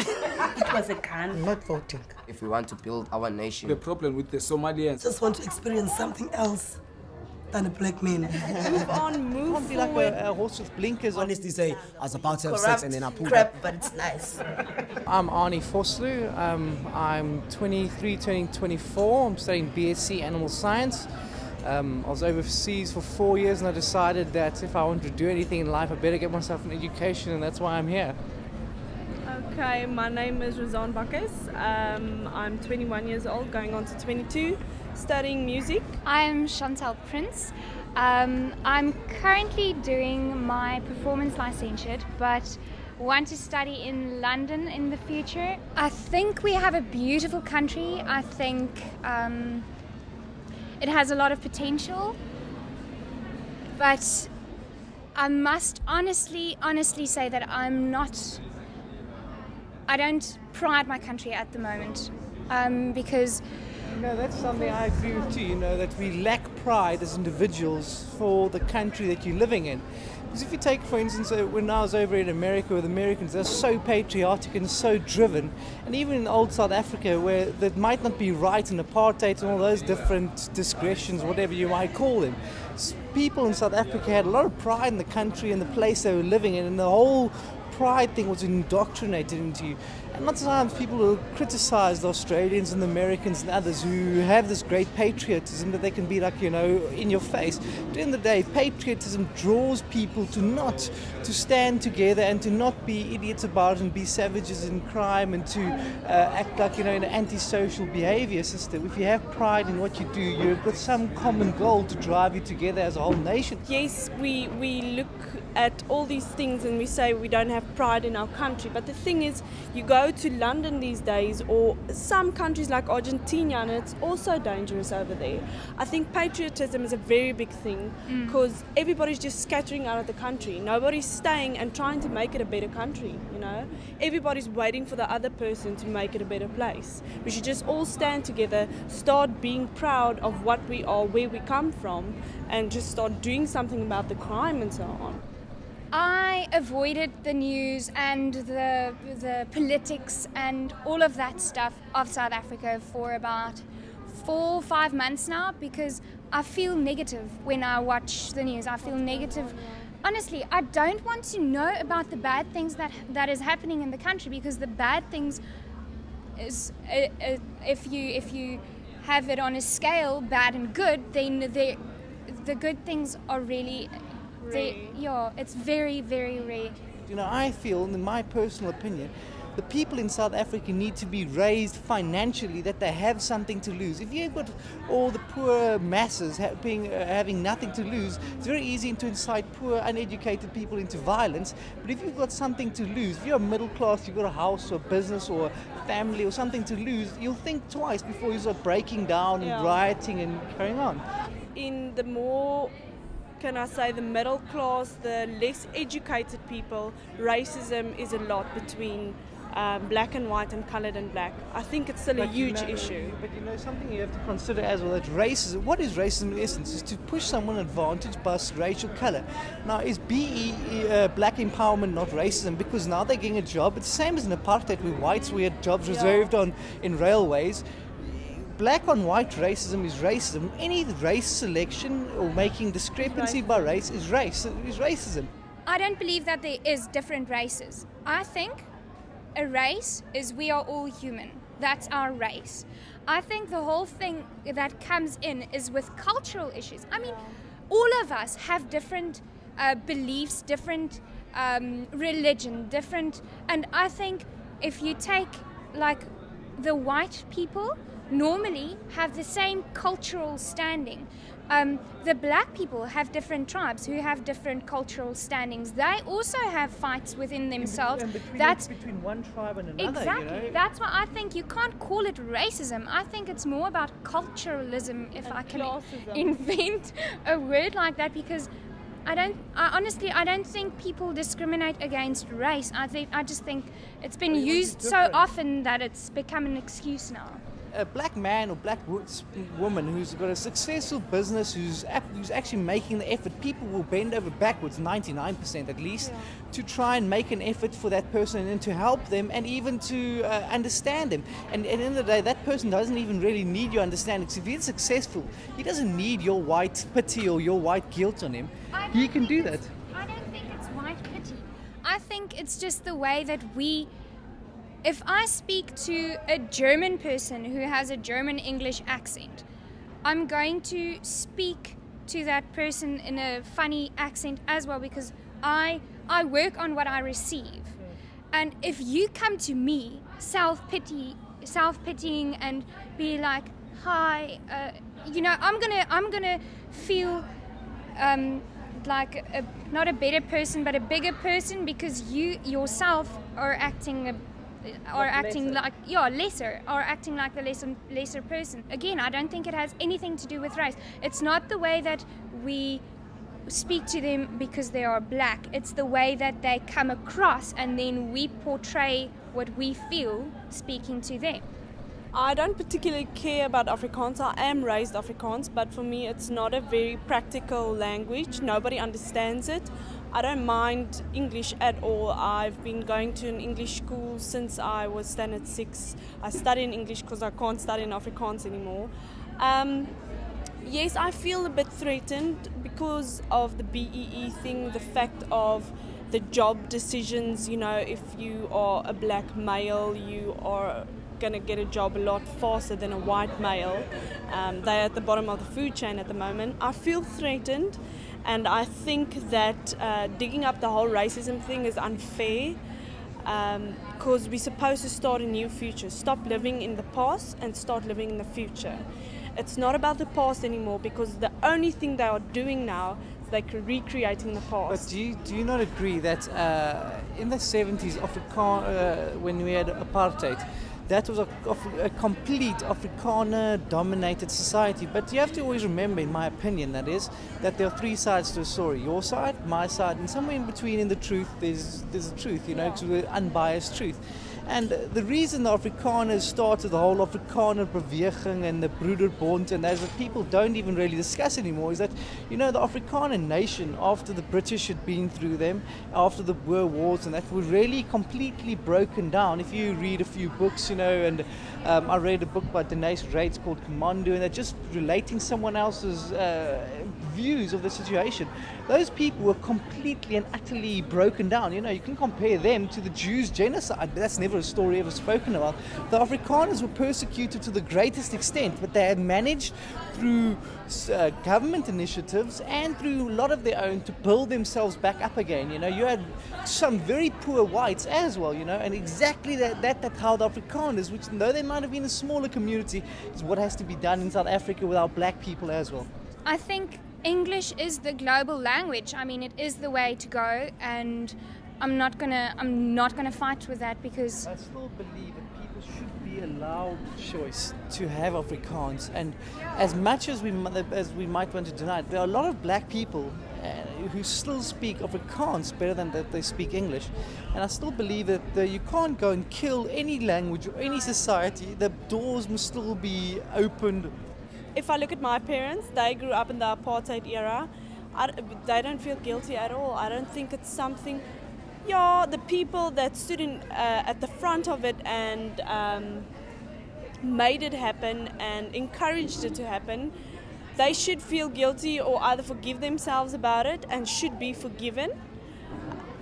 It was a gun. I'm not voting. If we want to build our nation. The problem with the Somalians. Just want to experience something else than a black man. Move on, move Can't be forward. like a horse with blinkers on. Honestly say, I was about to have Corrupt sex and then I pulled crap, up. but it's nice. I'm Earnie Vosloo. I'm 23, turning 24. I'm studying BSc Animal Science. I was overseas for 4 years and I decided that if I want to do anything in life, I better get myself an education, and that's why I'm here. Okay, my name is Rosen. I'm 21 years old, going on to 22, studying music. I'm Chantelle Prince. I'm currently doing my performance licentiate, but want to study in London in the future. I think we have a beautiful country. I think it has a lot of potential, but I must honestly say that I don't pride my country at the moment, because That's something I agree with too, that we lack pride as individuals for the country that you're living in. Because if you take, for instance, when I was over in America with Americans, they're so patriotic and so driven. And even in old South Africa, where that might not be right, and apartheid and all those different digressions, whatever you might call them, people in South Africa had a lot of pride in the country and the place they were living in, and the whole pride thing was indoctrinated into you. And lots of times people will criticize the Australians and the Americans and others who have this great patriotism that they can be like, in your face. But at the end of the day, patriotism draws people to stand together and to not be idiots about it and be savages in crime and to act like, in an antisocial behavior system. If you have pride in what you do, you've got some common goal to drive you together as a whole nation. Yes, we look at all these things and we say we don't have pride in our country, but the thing is, you go to London these days or some countries like Argentina and it's also dangerous over there. I think patriotism is a very big thing because everybody's just scattering out of the country. Nobody's staying and trying to make it a better country, Everybody's waiting for the other person to make it a better place. We should just all stand together, start being proud of what we are, where we come from, and just start doing something about the crime and so on. I avoided the news and the politics and all of that stuff of South Africa for about 4 or 5 months now, because I feel negative when I watch the news. I feel negative. Honestly, I don't want to know about the bad things that is happening in the country, because the bad things is if you have it on a scale, bad and good, then the good things are really. It's very, very rare. I feel, in my personal opinion, the people in South Africa need to be raised financially, that they have something to lose. If you've got all the poor masses having nothing to lose, it's very easy to incite poor, uneducated people into violence. But if you've got something to lose, if you're middle class, you've got a house or a business or a family or something to lose, you'll think twice before you start breaking down and rioting and carrying on. In the more, can I say, the middle class, the less educated people, racism is a lot between black and white and coloured and black. I think it's still a huge issue. But something you have to consider as well, that racism, what is racism in essence, is to push someone advantage by racial colour. Now, is black empowerment not racism? Because now they're getting a job. It's the same as in apartheid with whites, we had jobs reserved in railways. Black on white racism is racism. Any race selection or making discrepancy by race is racism. I don't believe that there is different races. I think a race is we are all human. That's our race. I think the whole thing that comes in is with cultural issues. I mean, all of us have different beliefs, different religion, and I think if you take like the white people, normally have the same cultural standing. The black people have different tribes who have different cultural standings. They also have fights within themselves. That's between one tribe and another. Exactly. That's why I think you can't call it racism. I think it's more about culturalism, if I can invent a word like that, because I honestly don't think people discriminate against race. I just think it's been used so often that it's become an excuse now. a black man or black woman who's got a successful business, who's actually making the effort, people will bend over backwards, 99% at least, to try and make an effort for that person and to help them and even to understand them. And at the end of the day, that person doesn't even really need your understanding. Because if he's successful, he doesn't need your white pity or your white guilt on him. He can do that. I don't think it's white pity. I think it's just the way that we... If I speak to a German person who has a German English accent, I'm going to speak to that person in a funny accent as well, because I work on what I receive. And if you come to me self-pitying and be like, hi, I'm gonna feel like not a better person but a bigger person, because you yourself are acting like the lesser person. Again, I don't think it has anything to do with race. It's not the way that we speak to them because they are black. It's the way that they come across, and then we portray what we feel speaking to them. I don't particularly care about Afrikaans. I am raised Afrikaans, but for me it's not a very practical language. Nobody understands it. I don't mind English at all. I've been going to an English school since I was standard 6. I study in English because I can't study in Afrikaans anymore. Yes, I feel a bit threatened because of the BEE thing, the fact of the job decisions. You know, if you are a black male, you are going to get a job a lot faster than a white male. They're at the bottom of the food chain at the moment. I feel threatened. And I think that digging up the whole racism thing is unfair, because we're supposed to start a new future. Stop living in the past and start living in the future. It's not about the past anymore, because the only thing they are doing now is they're recreating the past. But do you not agree that in the 70s, when we had apartheid, that was a complete Afrikaner-dominated society. But you have to always remember, in my opinion, that there are 3 sides to a story. Your side, my side, and somewhere in between in the truth, there's the truth, because we're unbiased truth. And the reason the Afrikaners started the whole Afrikaner beweging and the Broederbond, and as people don't even really discuss anymore, is that, the Afrikaner nation, after the British had been through them, after the Boer Wars, and that were really completely broken down. If you read a few books, and I read a book by Denise Reitz called Commando, and they're just relating someone else's views of the situation. Those people were completely and utterly broken down. You can compare them to the Jews' genocide, but that's never a story ever spoken about. The Afrikaners were persecuted to the greatest extent, but they had managed through government initiatives and through a lot of their own to build themselves back up again. You had some very poor whites as well, and exactly that's how the Afrikaners, which though they might have been a smaller community, is what has to be done in South Africa with our black people as well. I think English is the global language. I mean, it is the way to go, and I'm not gonna fight with that, because I still believe that people should be allowed choice to have Afrikaans. And as much as we might want to deny it, there are a lot of black people who still speak Afrikaans better than that they speak English. And I still believe that you can't go and kill any language or any society. The doors must still be opened. If I look at my parents, they grew up in the apartheid era. They don't feel guilty at all. I don't think it's something... Yeah, the people that stood at the front of it and made it happen and encouraged it to happen, they should feel guilty or either forgive themselves about it and should be forgiven.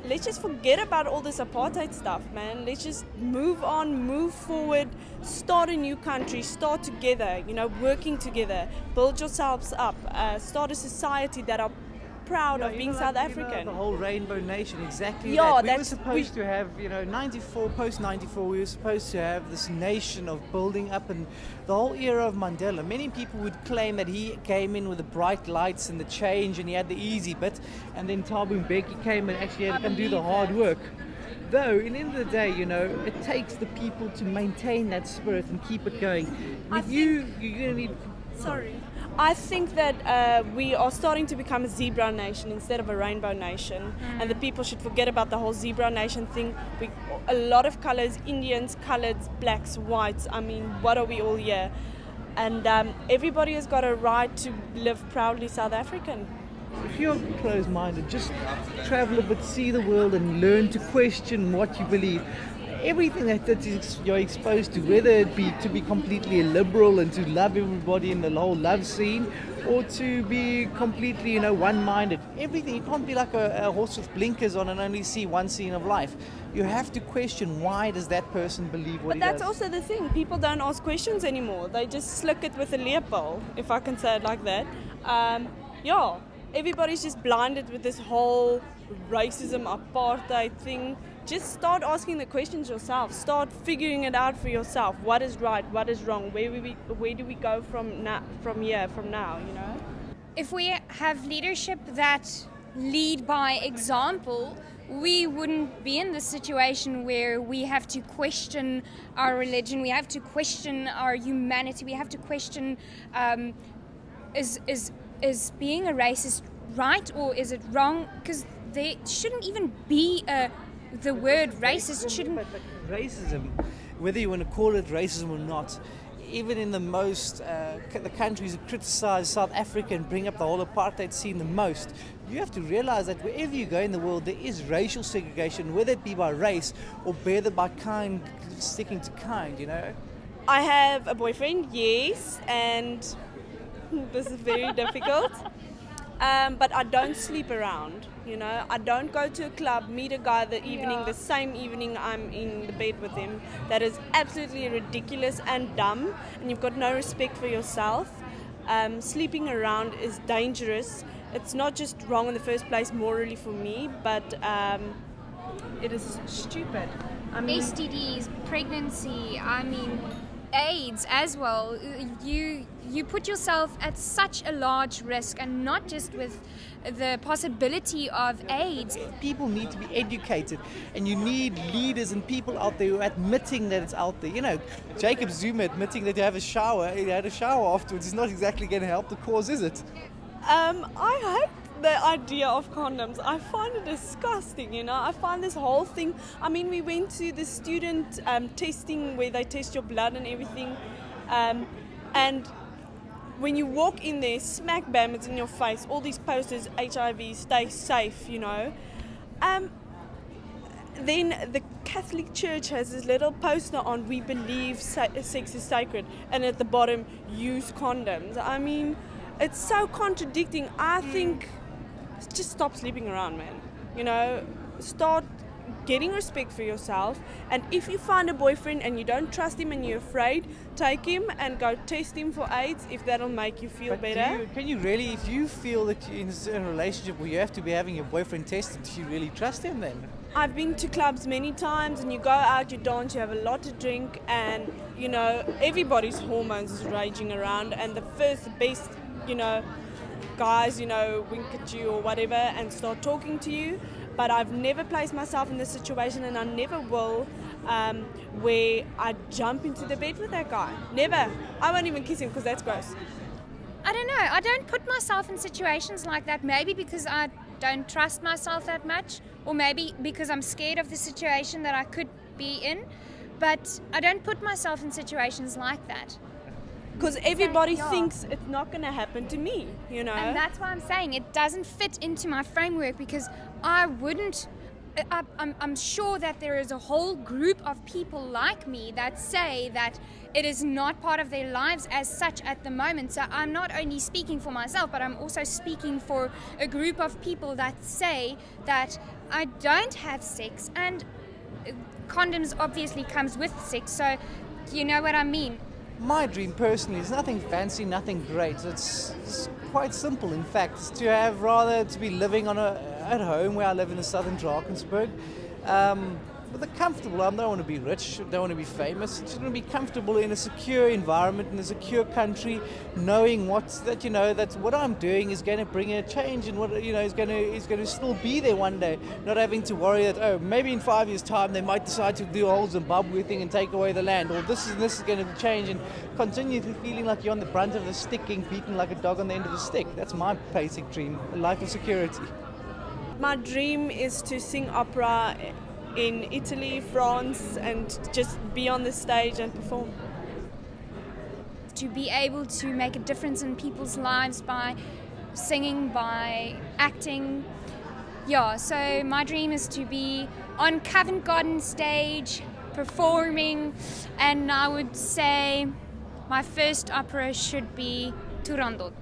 Let's just forget about all this apartheid stuff, man. Let's just move on, move forward, start a new country, start together, working together, build yourselves up, start a society that are proud of being South African. The whole rainbow nation, exactly yeah, that. We were supposed to have, 94, post-94, we were supposed to have this nation of building up, and the whole era of Mandela. Many people would claim that he came in with the bright lights and the change, and he had the easy bit, and then Thabo Mbeki came and actually had to come do the hard work. Though, in the end of the day, it takes the people to maintain that spirit and keep it going. And if you're going to need Sorry. I think that we are starting to become a zebra nation instead of a rainbow nation, and the people should forget about the whole zebra nation thing. A lot of colors, Indians, coloreds, blacks, whites. I mean, what are we all here? And everybody has got a right to live proudly South African. If you're closed-minded, just travel a bit, see the world, and learn to question what you believe. Everything that you're exposed to, whether it be to be completely liberal and to love everybody in the whole love scene, or to be completely, one-minded. Everything. You can't be like a horse with blinkers on and only see one scene of life. You have to question, why does that person believe what he does? But that's also the thing. People don't ask questions anymore. They just slick it with a lepel, if I can say it like that. Everybody's just blinded with this whole racism, apartheid thing. Just start asking the questions yourself. Start figuring it out for yourself. What is right? What is wrong? Where do we go from now? If we have leadership that lead by example, we wouldn't be in this situation where we have to question our religion, we have to question our humanity, we have to question is being a racist right or is it wrong? Because there shouldn't even be the word racist shouldn't. Racism, whether you want to call it racism or not, even in the most the countries that criticize South Africa and bring up the whole apartheid scene the most, you have to realize that wherever you go in the world, there is racial segregation, whether it be by race or whether by kind, sticking to kind. I have a boyfriend, yes, and this is very difficult. But I don't sleep around, I don't go to a club, meet a guy the same evening I'm in the bed with him. That is absolutely ridiculous and dumb, and you've got no respect for yourself. Sleeping around is dangerous. It's not just wrong in the first place morally for me, but it is stupid. STDs, pregnancy, AIDS as well. You put yourself at such a large risk, and not just with the possibility of AIDS. People need to be educated, and you need leaders and people out there who are admitting that it's out there. Jacob Zuma admitting that he had a shower afterwards is not exactly going to help the cause, is it? I hate the idea of condoms. I find it disgusting, I find this whole thing. We went to the student testing where they test your blood and everything, and when you walk in there, smack bam, it's in your face, all these posters, HIV, stay safe, Then the Catholic Church has this little poster on, we believe sex is sacred, and at the bottom, use condoms. It's so contradicting. I think just stop sleeping around, man. Start getting respect for yourself, and if you find a boyfriend and you don't trust him and you're afraid, take him and go test him for AIDS if that'll make you feel better. Can you really, if you feel that you're in a relationship where you have to be having your boyfriend tested, do you really trust him then? I've been to clubs many times, and you go out, you dance, you have a lot to drink, and everybody's hormones is raging around, and the best guys, wink at you or whatever and start talking to you. But I've never placed myself in this situation, and I never will, where I jump into the bed with that guy. Never. I won't even kiss him because that's gross. I don't know. I don't put myself in situations like that, maybe because I don't trust myself that much, or maybe because I'm scared of the situation that I could be in. But I don't put myself in situations like that. Because everybody thinks it's not going to happen to me, And that's why I'm saying it doesn't fit into my framework, because I'm sure that there is a whole group of people like me that say that it is not part of their lives as such at the moment. So I'm not only speaking for myself, but I'm also speaking for a group of people that say that I don't have sex, and condoms obviously comes with sex, so you know what I mean. My dream personally is nothing fancy, nothing great. It's quite simple, in fact. It's to be living at home where I live in the southern Drakensberg, But the comfortable, I don't want to be rich, don't want to be famous. I just want to be comfortable in a secure environment, in a secure country, knowing that what I'm doing is going to bring a change, and what is going to still be there one day. Not having to worry that maybe in 5 years' time they might decide to do a whole Zimbabwe thing and take away the land, or this is going to change, and continue to feeling like you're on the brunt of the stick, getting beaten like a dog on the end of the stick. That's my basic dream, a life of security. My dream is to sing opera in Italy, France, and just be on the stage and perform. To be able to make a difference in people's lives by singing, by acting. Yeah, so my dream is to be on Covent Garden stage, performing, and I would say my first opera should be Turandot.